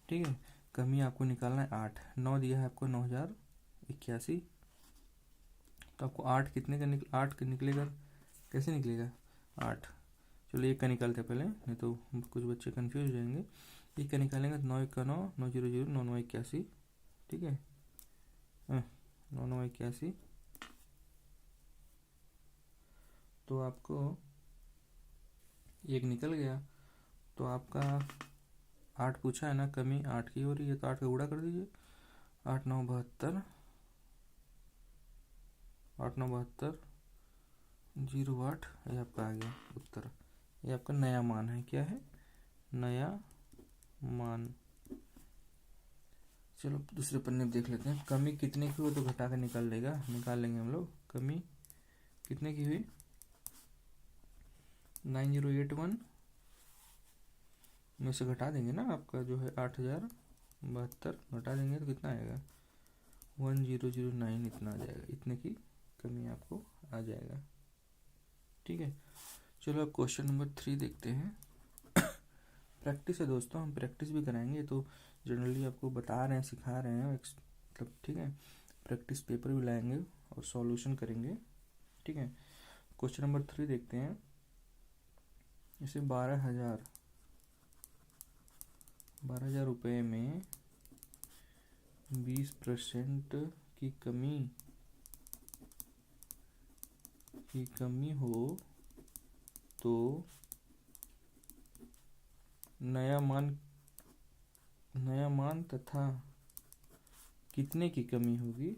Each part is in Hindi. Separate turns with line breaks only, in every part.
ठीक है। कमी आपको निकालना है 8, 9 दिया है आपको 9081, तो आपको 8 कितने का 8 निकलेगा, कैसे निकलेगा 8। चलो एक का निकालते हैं पहले, नहीं तो कुछ बच्चे कंफ्यूज हो जाएंगे। एक का निकालेंगे तो 9 1 9, 9 0 0, 9 9 81, ठीक है, 9 9 81। तो आपको एक निकल गया, तो आपका 8 पूछा है ना, कमी 8 की हो रही है, तो 8 का गुणा कर दीजिए, 8 9 72, 8 9 72 08, ये आपका आ गया उत्तर। ये आपका नया मान है, क्या है, नया मान। चलो दूसरे पन्ने में देख लेते हैं। कमी कितने की हो तो घटा कर निकाल लेंगे हम लोग। कमी कितने की हुई, 9081 में से घटा देंगे ना, आपका जो है 8072 घटा देंगे तो कितना आएगा, 1009, इतना आ जाएगा, इतने की कमी आपको आ जाएगा। ठीक है, चलो अब क्वेश्चन नंबर 3 देखते हैं। प्रैक्टिस है दोस्तों, हम प्रैक्टिस भी कराएंगे, तो जनरली आपको बता रहे हैं, सिखा रहे हैं मतलब, ठीक है। प्रैक्टिस पेपर भी लाएंगे और सॉल्यूशन करेंगे, ठीक है। क्वेश्चन नंबर 3 देखते हैं। जैसे 12,000 रुपये में 20% की कमी हो तो नया मान तथा कितने की कमी होगी,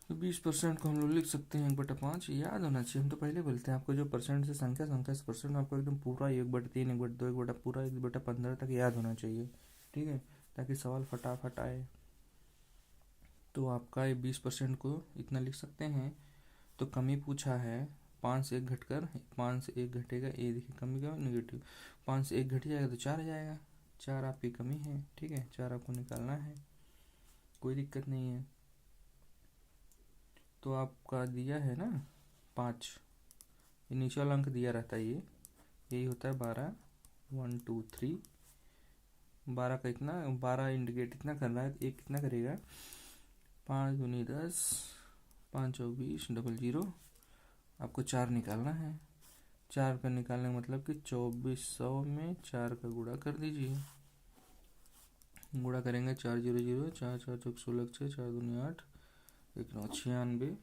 तो 20% को हम लोग लिख सकते हैं 1/5, याद होना चाहिए। हम तो पहले बोलते हैं आपको, जो परसेंट से संख्या से परसेंट आपको एकदम पूरा 1/3, 1/2, 1/, पूरा 1/15 तक याद होना चाहिए, ठीक है, ताकि सवाल फटाफट आए। तो आपका ये 20% को इतना लिख सकते हैं। तो कमी पूछा है 5 से 1 घटकर, 5 से 1 घटेगा, ये देखिए कमी का नेगेटिव, 5 से 1 घट जाएगा तो 4 आ जाएगा, 4 आपकी कमी है, ठीक है, 4 आपको निकालना है, कोई दिक्कत नहीं है। तो आपका दिया है ना 5, इनिशियल अंक दिया रहता है, यही होता है 12, 1 2 3, 12 का इतना, 12 इंडिकेट इतना करना है, एक कितना करेगा, 5 दूनी 10, 5 चौ 20, 00, आपको 4 निकालना है। 4 का निकालने का मतलब कि 2400 में 4 का गुणा कर दीजिए। गुणा करेंगे 4 0 0, 4 4 चौक 16, 6 4 दूनी 8, 1 9 96,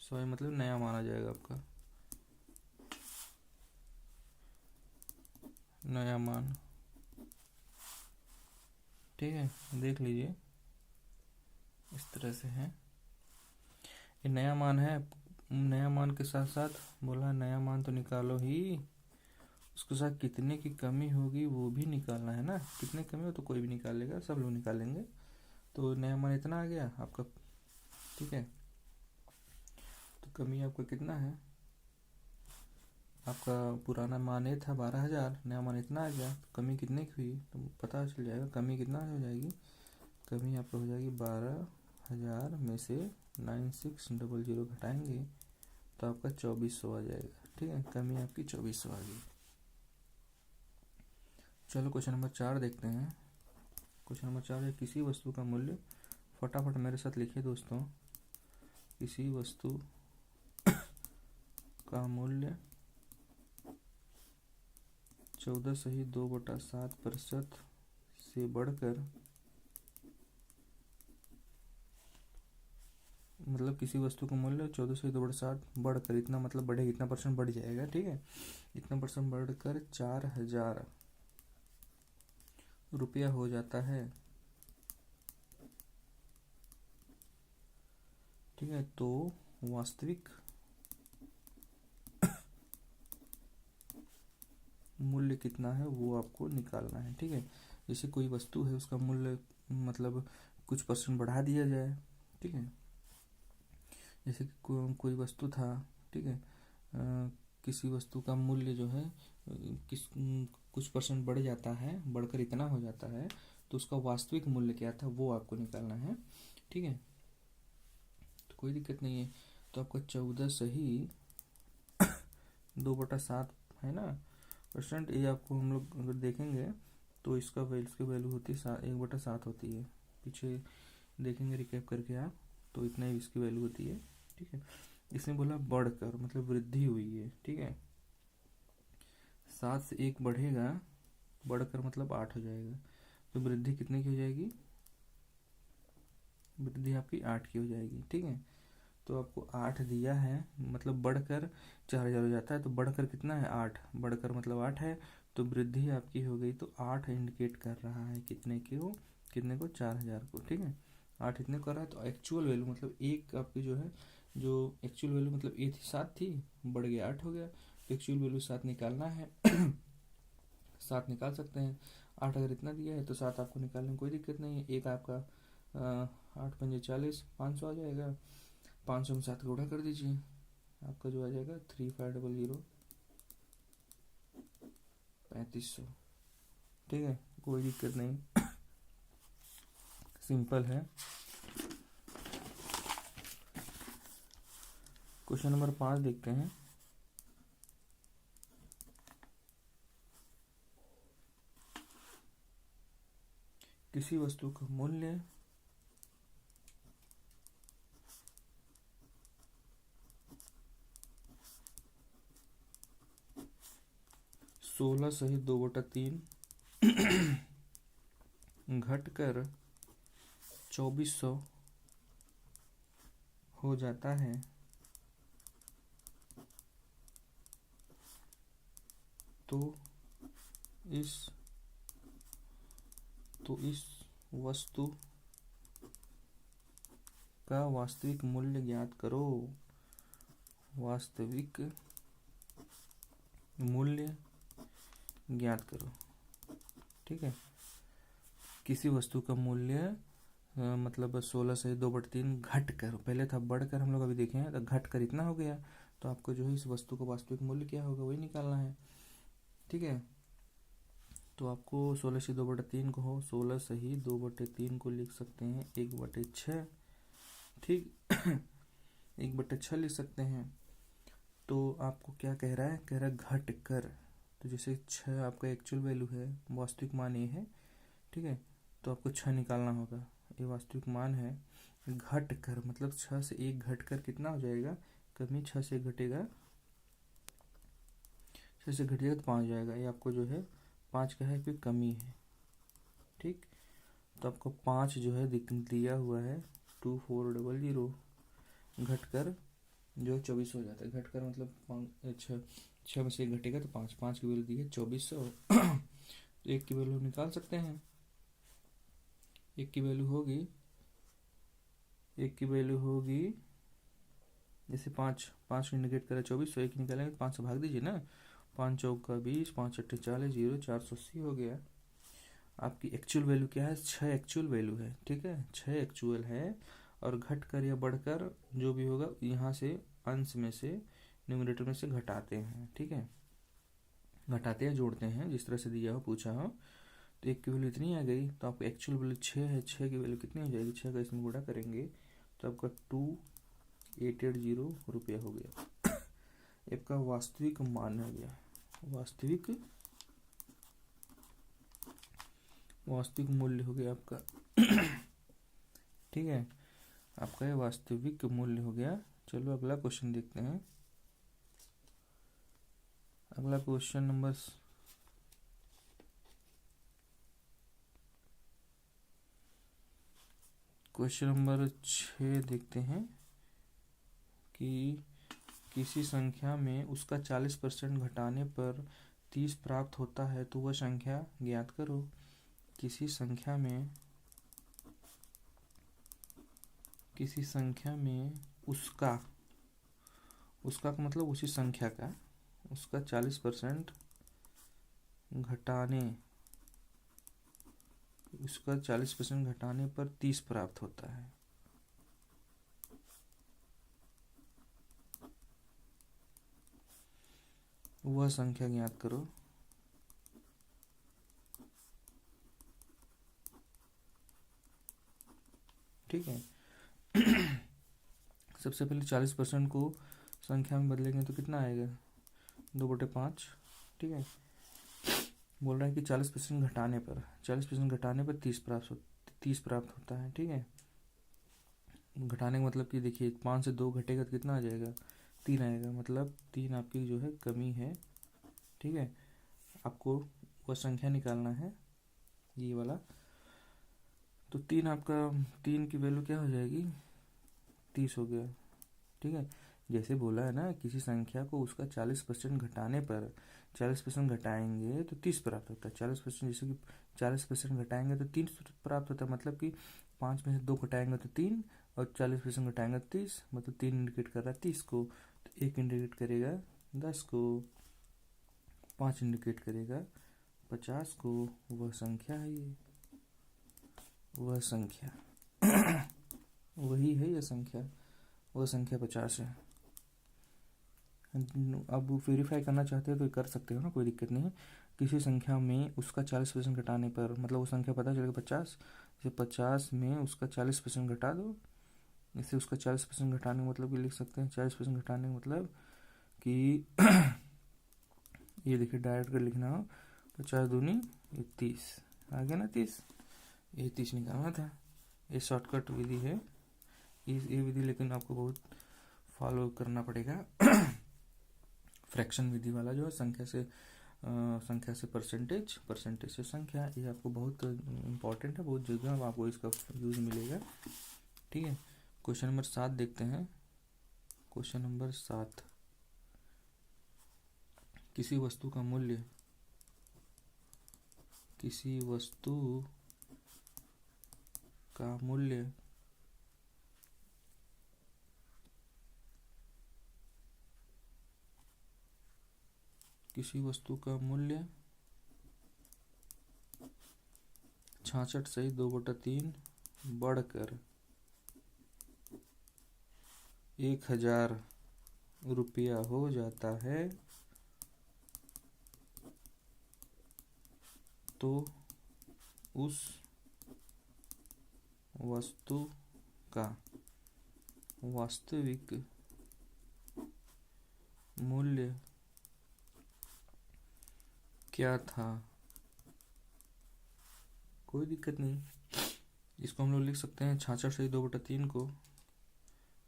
100 मतलब नया माना जाएगा आपका, नया मान, ठीक है। देख लीजिए इस तरह से है, ये नया मान है। नया मान के साथ साथ बोला नया मान तो निकालो ही, उसके साथ कितने की कमी होगी वो भी निकालना है ना। कितने कमी हो तो कोई भी निकाल लेगा, सब लोग निकालेंगे। तो नया मान इतना आ गया आपका, ठीक है। तो कमी आपका कितना है, आपका पुराना मान ये था 12,000, नया मान इतना आ गया, तो कमी कितने की हुई तो पता चल जाएगा। कमी कितना हो जाएगी, कमी आपका हो जाएगी 12,000 में से 9600 घटाएंगे तो आपका 2400 आ जाएगा, ठीक है। कमी आपकी 2400 आ गई। चलो क्वेश्चन नंबर 4 देखते हैं। क्वेश्चन नंबर 4 है, किसी वस्तु का मूल्य, फटाफट मेरे साथ लिखिए दोस्तों, किसी वस्तु का मूल्य 14.2/7% से बढ़कर, मतलब किसी वस्तु का मूल्य 14.2/7 बढ़कर, इतना मतलब बढ़ेगा, इतना परसेंट बढ़ जाएगा, ठीक है, इतना परसेंट बढ़कर 4,000 रुपया हो जाता है, ठीक है। तो वास्तविक मूल्य कितना है वो आपको निकालना है, ठीक है। जैसे कोई वस्तु है, उसका मूल्य मतलब कुछ परसेंट बढ़ा दिया जाए, ठीक है। जैसे कि कोई वस्तु था, ठीक है, किसी वस्तु का मूल्य जो है कुछ परसेंट बढ़ जाता है, बढ़कर इतना हो जाता है, तो उसका वास्तविक मूल्य क्या था वो आपको निकालना है, ठीक है। तो कोई दिक्कत नहीं है। तो आपका 14 सही 2/7 है ना परसेंट। ये आपको हम लोग अगर देखेंगे तो इसकी वैल्यू होती है 1/7 होती है। पीछे देखेंगे रिकैप करके आप, तो इतना ही इसकी वैल्यू होती है। ठीक है, इसने बोला बढ़कर मतलब वृद्धि हुई है। ठीक है, 7 से 1 बढ़ेगा, बढ़कर मतलब 8 हो जाएगा। तो वृद्धि कितने की हो जाएगी? वृद्धि आपकी 8 की हो जाएगी। ठीक है, तो आपको 8 दिया है, मतलब बढ़कर 4000 हो जाता है। तो बढ़कर कितना है? 8। बढ़कर मतलब 8 है, तो वृद्धि आपकी हो गई। तो 8 इंडिकेट कर रहा है कितने को 4000 को। ठीक है, 8 इतने कर रहा है। तो एक्चुअल वैल्यू मतलब एक आपकी जो है, जो एक्चुअल वैल्यू मतलब ये थी 7 थी, बढ़ गया 8 हो गया। तो एक्चुअल वैल्यू 7 निकालना है 7 निकाल सकते हैं। 8 अगर इतना दिया है तो 7 आपको निकालने में कोई दिक्कत नहीं है। एक आपका 8×5 40, 500 आ जाएगा। 500 में 7 का गुणा कर दीजिए, आपका जो आ जाएगा 3500 3500। ठीक है, कोई दिक्कत नहीं, सिंपल है। क्वेश्चन नंबर 5 देखते हैं। किसी वस्तु का मूल्य 16 सही 2/3 घटकर 2400 हो जाता है, तो इस वस्तु का वास्तविक मूल्य ज्ञात करो। वास्तविक मूल्य ज्ञात करो। ठीक है, किसी वस्तु का मूल्य मतलब 16 से 2/3 घट कर, पहले था बढ़कर, हम लोग अभी देखे हैं, तो घट कर इतना हो गया। तो आपको जो है इस वस्तु का वास्तविक मूल्य क्या होगा वही निकालना है। ठीक है, तो आपको 16 से 2/3 को हो, 16 सही 2/3 को लिख सकते हैं 1/6। ठीक 1/6 लिख सकते हैं। तो आपको क्या कह रहा है? कह रहा है घट कर। तो जैसे 6 आपका एक्चुअल वैल्यू है, वास्तविक मान ये है। ठीक है, तो आपको 6 निकालना होगा, ये वास्तविक मान है। घट कर मतलब 6 से 1 घट कर कितना हो जाएगा? कमी 6 से घटेगा, 6 से घट जाएगा तो 5 जाएगा। ये आपको जो है 5 का है, कोई कमी है। ठीक, तो आपको 5 जो है दिया हुआ है 2400 घटकर जो 24 हो जाता है। घटकर मतलब 6 में से 1 घटेगा तो 5 की वैल्यू दी है 2400। तो 1 की वैल्यू निकाल सकते हैं। 1 की वैल्यू होगी, 1 की वैल्यू होगी जैसे 5 इंडिकेट करें 2400, 1 निकालेंगे 5 से भाग दीजिए ना। 5 चौका 20, 5 अट्ठे 40, 0 480 हो गया। आपकी एक्चुअल वैल्यू क्या है? 6 एक्चुअल वैल्यू है। ठीक है, 6 एक्चुअल है, और घटकर या बढ़कर जो भी होगा यहाँ से अंश में से, न्यूमरेटर में से घटाते हैं। ठीक है, घटाते हैं जोड़ते हैं, जिस तरह से दिया हो पूछा हो। तो 1 की वैल्यू इतनी आ गई, तो आपको एक्चुअल वैल्यू 6 है। 6 की वैल्यू कितनी हो जाएगी? 6 का इसमें गुणा करेंगे तो आपका 2880 रुपया हो गया। आपका वास्तविक मान हो गया, वास्तविक मूल्य हो गया आपका। ठीक है, आपका ये वास्तविक मूल्य हो गया। चलो अगला क्वेश्चन देखते हैं। अगला क्वेश्चन नंबर 6 देखते हैं कि किसी संख्या में उसका 40% घटाने पर 30 प्राप्त होता है, तो वह संख्या ज्ञात करो। किसी संख्या में उसका का मतलब उसी संख्या का, उसका 40% घटाने पर 30 प्राप्त होता है। वह संख्या ज्ञात करो। ठीक है, सबसे पहले 40% को संख्या में बदलेंगे तो कितना आएगा, 2/5। ठीक है, बोल रहा है कि 40% घटाने पर 30 प्राप्त होता है। ठीक है, घटाने का मतलब कि देखिए 5 से 2 घटेगा तो कितना आ जाएगा, 3 आएगा, मतलब 3 आपकी जो है कमी है। ठीक है, आपको वह संख्या निकालना है, ये वाला। तो 3 की वैल्यू क्या हो जाएगी, 30 हो गया। ठीक है, जैसे बोला है ना, किसी संख्या को उसका 40% घटाने पर 40% घटाएंगे तो 30 प्राप्त होता है। 40%, जैसे कि 40% घटाएंगे तो 3 प्राप्त होता है, मतलब कि 5 में से 2 घटाएंगे तो 3, और 40% घटाएंगे तो 30, मतलब 3 इंडिकेट कर रहा है 30 को, तो 1 इंडिकेट करेगा 10 को, 5 इंडिकेट करेगा 50 को। वह संख्या है ये, वह संख्या वही है ये संख्या, वह संख्या 50 है। अब वेरीफाई करना चाहते हो तो कर सकते हो ना, कोई दिक्कत नहीं है। किसी संख्या में उसका 40% घटाने पर, मतलब वो संख्या पता चलेगा 50, जैसे 50 में उसका 40% घटा दो, इससे उसका 40% घटाने का मतलब कि लिख सकते हैं, 40% घटाने का मतलब कि ये देखिए डायरेक्ट कर लिखना हो, 50 दूनी 30 आ गया ना, 30, ये 30 निकालना था। ये शॉर्टकट विधि है, ये विधि लेकिन आपको बहुत फॉलो करना पड़ेगा। फ्रैक्शन विधि वाला जो है, संख्या से परसेंटेज, परसेंटेज से संख्या, ये आपको बहुत इंपॉर्टेंट है, बहुत जगह आपको इसका यूज मिलेगा। ठीक है, क्वेश्चन नंबर 7 देखते हैं। क्वेश्चन नंबर 7, किसी वस्तु का मूल्य, किसी वस्तु का मूल्य किसी वस्तु का मूल्य 66 सही 2/3 बढ़कर 1000 रुपया हो जाता है, तो उस वस्तु का वास्तविक मूल्य क्या था। कोई दिक्कत नहीं, इसको हम लोग लिख सकते हैं 66 से 2/3 को।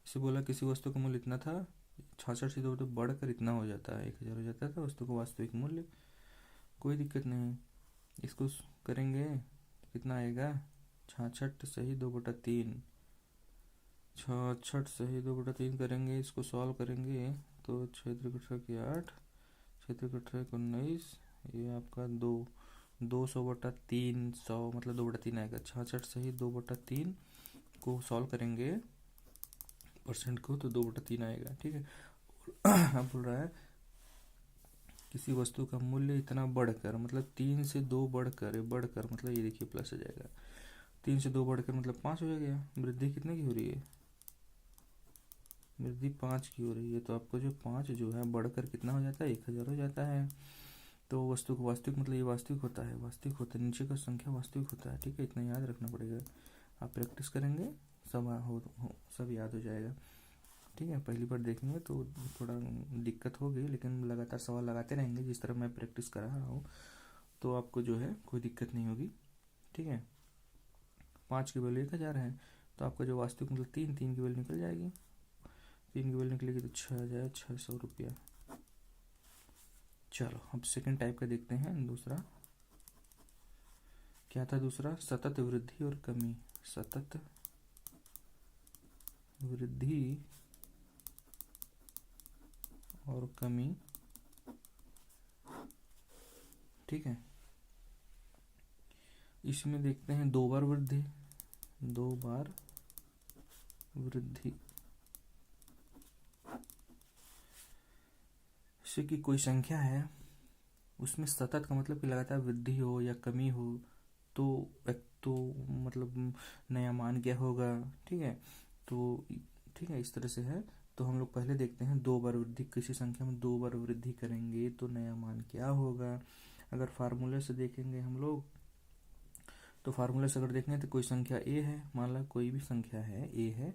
इसे बोला किसी वस्तु का मूल्य इतना था, 66 से 2 बढ़कर इतना हो जाता है, 1000 हो जाता था वस्तु का वास्तविक मूल्य। कोई दिक्कत नहीं, इसको करेंगे कितना आएगा, 66 सही 2/3, 66 सही 2/3 करेंगे, इसको सॉल्व करेंगे तो 6×8 6×8 ये आपका 200/300 मतलब 2/3 आएगा। 66 सही 2/3 को सॉल्व करेंगे परसेंट को तो 2/3 आएगा। ठीक है, अब बोल रहा है किसी वस्तु का मूल्य इतना बढ़कर, मतलब 3 से 2 बढ़कर मतलब ये देखिए प्लस हो जाएगा, 3 से 2 बढ़कर मतलब 5 हो गया। वृद्धि कितने की हो रही है, वृद्धि 5 की हो रही है, तो आपको जो 5 जो है बढ़कर कितना हो जाता है, 1000 हो जाता है। तो वस्तु को वास्तविक मतलब ये वास्तविक होता है, नीचे का संख्या वास्तविक होता है। ठीक है, इतना याद रखना पड़ेगा, आप प्रैक्टिस करेंगे सब याद हो जाएगा। ठीक है, पहली बार देखेंगे तो थोड़ा दिक्कत होगी, लेकिन लगातार सवाल लगाते रहेंगे, जिस तरह मैं प्रैक्टिस करा रहा हूँ तो आपको जो है कोई दिक्कत नहीं होगी। ठीक है, 5 की वैल्यू 1000 है, तो आपका जो वास्तविक मतलब 3 की वैल्यू निकल जाएगी, 3 की वैल्यू निकलेगी तो 6600 रुपया। चलो अब सेकंड टाइप का देखते हैं। दूसरा क्या था, दूसरा सतत वृद्धि और कमी, सतत वृद्धि और कमी। ठीक है, इसमें देखते हैं 2 बार वृद्धि, 2 बार वृद्धि, जैसे कि कोई संख्या है उसमें सतत का मतलब कि लगातार वृद्धि हो या कमी हो, तो एक तो मतलब नया मान क्या होगा। ठीक है, तो ठीक है इस तरह से है। तो हम लोग पहले देखते हैं 2 बार वृद्धि, किसी संख्या में 2 बार वृद्धि करेंगे तो नया मान क्या होगा। अगर फार्मूले से देखेंगे हम लोग, तो फार्मूले से अगर देखेंगे तो कोई संख्या ए है, मान लो कोई भी संख्या है ए है,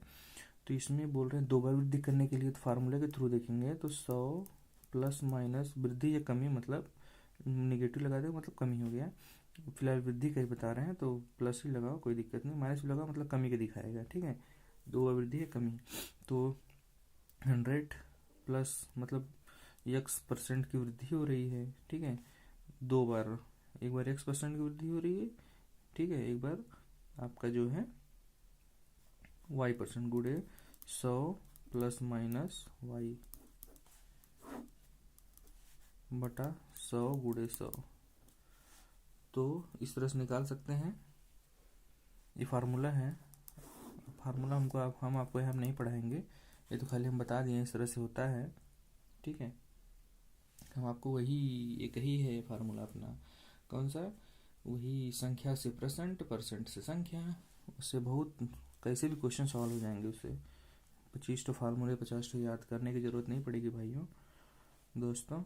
तो इसमें बोल रहे हैं 2 बार वृद्धि करने के लिए, तो फार्मूले के थ्रू देखेंगे तो 100 प्लस माइनस वृद्धि या कमी, मतलब निगेटिव लगा दो मतलब कमी हो गया। फिलहाल वृद्धि का ही बता रहे हैं तो प्लस ही लगाओ, कोई दिक्कत नहीं, माइनस भी लगाओ मतलब कमी का दिखाएगा, ठीक है। 2 बार वृद्धि या कमी, तो 100 प्लस मतलब x% की वृद्धि हो रही है, ठीक है। 2 बार, एक बार x% की वृद्धि हो रही है, ठीक है, एक बार आपका जो है y% गुड़े 100 प्लस माइनस y बटा 100 गुड़े 100, तो इस तरह से निकाल सकते हैं। ये फार्मूला है, फार्मूला हम आपको यहाँ नहीं पढ़ाएंगे, ये तो खाली हम बता दिए इस तरह से होता है, ठीक है। हम आपको वही एक ही है फार्मूला अपना, कौन सा, वही संख्या से परसेंट, परसेंट से संख्या, उससे बहुत कैसे भी क्वेश्चन सॉल्व हो जाएंगे उससे। 25 फार्मूले 50 याद करने की ज़रूरत नहीं पड़ेगी भाइयों दोस्तों।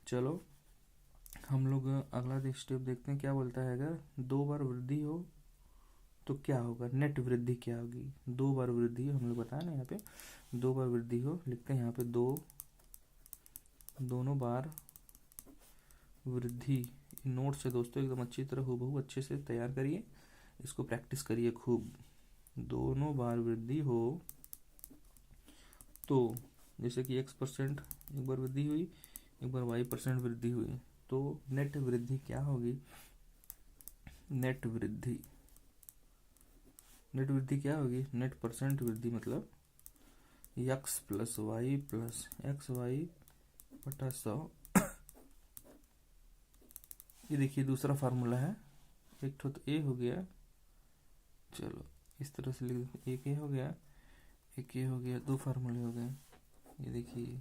चलो हम लोग अगला स्टेप देखते हैं, क्या बोलता है। अगर 2 बार वृद्धि हो तो क्या होगा, नेट वृद्धि क्या होगी। 2 बार वृद्धि हम लोग बताया ना, यहाँ पे 2 बार वृद्धि हो, लिखते हैं यहाँ पे दोनों बार वृद्धि। नोट से दोस्तों एकदम अच्छी तरह हूबहू अच्छे से तैयार करिए, इसको प्रैक्टिस करिए खूब। दोनों बार वृद्धि हो तो जैसे कि x% एक बार वृद्धि हुई, एक बार y% वृद्धि हुई, तो नेट वृद्धि क्या होगी। नेट वृद्धि क्या होगी, नेट परसेंट वृद्धि मतलब x plus Y plus X Y बटा 100। ये देखिए दूसरा फार्मूला है, एक तो ए हो गया, चलो इस तरह से लिख, एक ए हो गया, एक ये हो गया, 2 फार्मूले हो गए। ये देखिए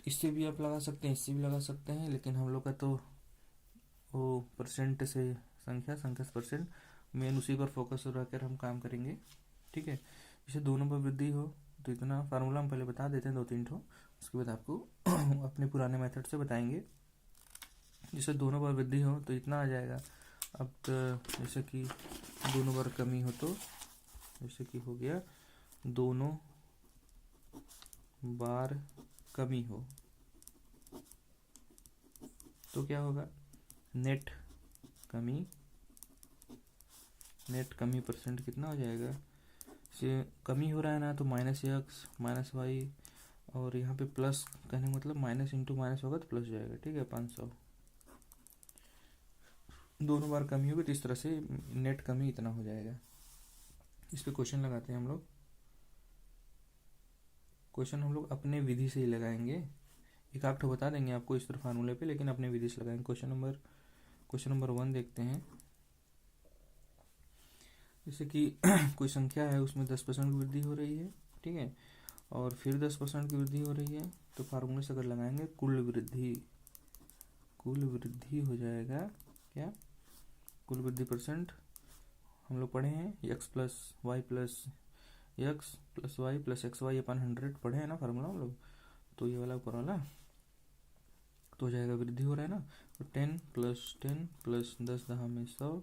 इससे भी आप लगा सकते हैं, इससे भी लगा सकते हैं, लेकिन हम लोग का तो वो परसेंट से संख्या, संख्या से परसेंट, मेन उसी पर फोकस रहकर हम काम करेंगे, ठीक है। जैसे दोनों पर वृद्धि हो तो इतना फार्मूला हम पहले बता देते हैं 2-3 ठो, उसके बाद आपको अपने पुराने मेथड से बताएंगे। जैसे दोनों बार वृद्धि हो तो इतना आ जाएगा। अब तो जैसे कि दोनों बार कमी हो तो जैसे कि हो गया दोनों बार कमी हो तो क्या होगा, नेट कमी परसेंट कितना हो जाएगा। से कमी हो रहा है ना तो -x -y, और यहाँ पे प्लस कहने का मतलब माइनस इंटू माइनस होगा तो प्लस जाएगा, ठीक है। 500 दोनों बार कमी होगी तो इस तरह से नेट कमी इतना हो जाएगा। इस पे क्वेश्चन लगाते हैं हम लोग, क्वेश्चन हम लोग अपने विधि से ही लगाएंगे, एक आध ठो बता देंगे आपको इस तरह फार्मूले पे, लेकिन अपने विधि से लगाएंगे। क्वेश्चन नंबर 1 देखते हैं। जैसे कि कोई संख्या है उसमें 10% की वृद्धि हो रही है, ठीक है, और फिर 10% की वृद्धि हो रही है, तो फार्मूले से अगर लगाएंगे कुल वृद्धि हो जाएगा क्या, कुल वृद्धि परसेंट हम लोग पढ़े हैं x plus Y plus X Y अपन 100 पढ़े हैं ना फार्मूला हम लोग, तो ये वाला ऊपर वाला तो हो जाएगा, वृद्धि हो रहा है ना, तो 10 प्लस 10 दहा में 100,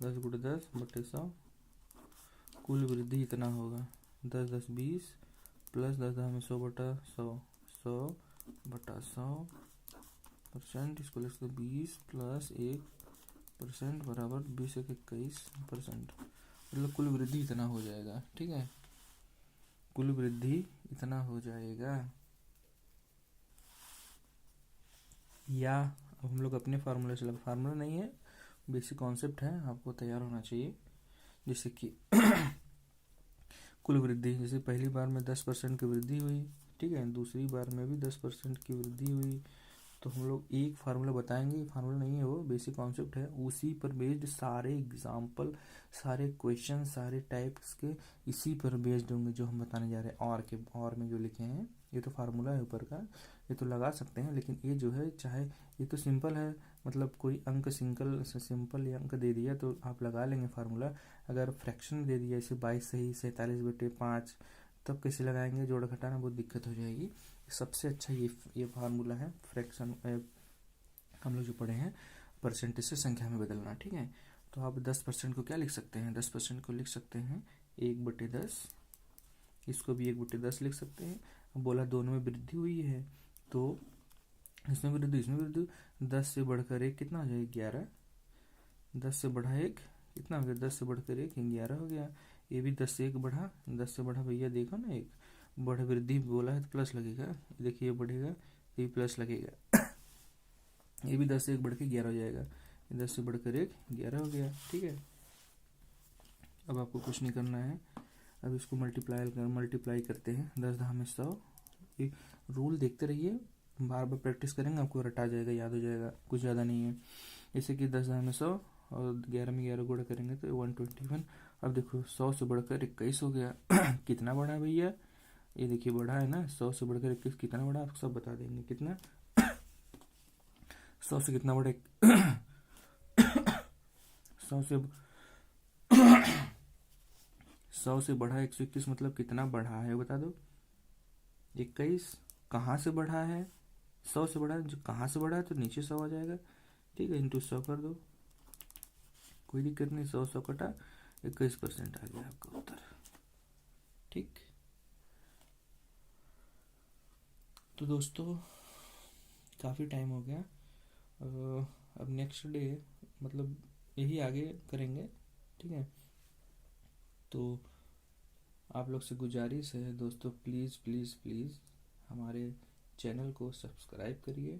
10 गुणे 10 बटे 100, कुल वृद्धि इतना होगा 10 10 20 प्लस 10 दहा में 100 बटा 100, 100 बटा 100%, इसको लिख सकते 20 प्लस 1% बराबर 20 एक 21%, मतलब कुल वृद्धि इतना हो जाएगा, ठीक है, कुल वृद्धि इतना हो जाएगा। या अब हम लोग अपने फार्मूले से फार्मूला नहीं है, बेसिक कॉन्सेप्ट है, आपको तैयार होना चाहिए। जैसे कि कुल वृद्धि, जैसे पहली बार में 10% की वृद्धि हुई, ठीक है, दूसरी बार में भी 10% की वृद्धि हुई, तो हम लोग एक फार्मूला बताएंगे, फार्मूला नहीं है वो, बेसिक कॉन्सेप्ट है, उसी पर बेस्ड सारे एग्जाम्पल, सारे क्वेश्चन, सारे टाइप्स के इसी पर बेस्ड होंगे जो हम बताने जा रहे हैं। और में जो लिखे हैं ये तो फार्मूला है ऊपर का, ये तो लगा सकते हैं, लेकिन ये जो है चाहे ये तो सिंपल है, मतलब कोई अंक सिंपल या अंक दे दिया तो आप लगा लेंगे फार्मूला। अगर फ्रैक्शन दे दिया जैसे 22 सही 47/5, तब कैसे लगाएंगे, जोड़ घटाना बहुत दिक्कत हो जाएगी। सबसे अच्छा ये फार्मूला है फ्रैक्शन, हम लोग जो पढ़े हैं परसेंटेज से संख्या में बदलना, ठीक है। तो आप 10% को क्या लिख सकते हैं, 10% को लिख सकते हैं 1/10, इसको भी 1/10 लिख सकते हैं। अब बोला दोनों में वृद्धि हुई है, तो इसमें वृद्धि इसमें वृद्धि, 10 से बढ़कर 1 कितना हो जाएगा 11, 10 से बढ़ा 1 कितना हो गया, 10 से बढ़कर 1 11 हो गया। ये भी 10 से 1 बढ़ा, 10 से बढ़ा भैया देखो ना, एक बढ़ वृद्धि बोला है तो प्लस लगेगा, देखिए ये बढ़ेगा तो ये प्लस लगेगा। ये भी 10 से 1 बढ़ के 11 हो जाएगा, 10 से बढ़कर 1 11 हो गया। ठीक है, अब आपको कुछ नहीं करना है, अब इसको मल्टीप्लाई करते हैं। 10 10 में 100, ये रूल देखते रहिए, बार बार प्रैक्टिस करेंगे आपको रटा जाएगा, याद हो जाएगा, कुछ ज़्यादा नहीं है। जैसे कि 10 10 में 100 और 11 में 11 गुणा करेंगे तो 121। अब देखो 100 से बढ़कर 21 हो गया। कितना बढ़ा है भैया, ये देखिए बढ़ा है ना, 100 से बढ़कर 21 कितना बढ़ा, आपको सब बता देंगे कितना। 100 से कितना बढ़ा, 100 से 100 से बढ़ा 121 मतलब कितना बढ़ा है बता दो। 21 कहाँ से बढ़ा है, 100 से बढ़ा है, जो कहाँ से बढ़ा है तो नीचे 100 आ जाएगा। ठीक है, इंटू 100 कर दो, कोई दिक्कत नहीं, 100 कटा 21% आ गया आपका उत्तर। ठीक, तो दोस्तों काफ़ी टाइम हो गया, अब नेक्स्ट डे मतलब यही आगे करेंगे। ठीक है, तो आप लोग से गुजारिश है दोस्तों, प्लीज़ प्लीज़ प्लीज़ हमारे चैनल को सब्सक्राइब करिए,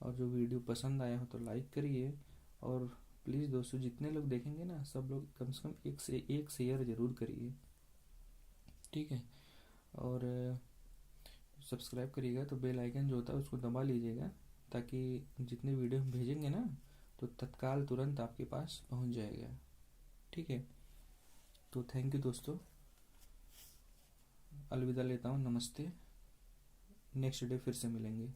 और जो वीडियो पसंद आया हो तो लाइक करिए, और प्लीज़ दोस्तों जितने लोग देखेंगे ना सब लोग कम से कम एक शेयर ज़रूर करिए। ठीक है, और सब्सक्राइब करिएगा तो बेल आइकन जो होता है उसको दबा लीजिएगा, ताकि जितने वीडियो हम भेजेंगे ना तो तत्काल तुरंत आपके पास पहुंच जाएगा। ठीक है, तो थैंक यू दोस्तों, अलविदा लेता हूँ, नमस्ते, नेक्स्ट डे फिर से मिलेंगे।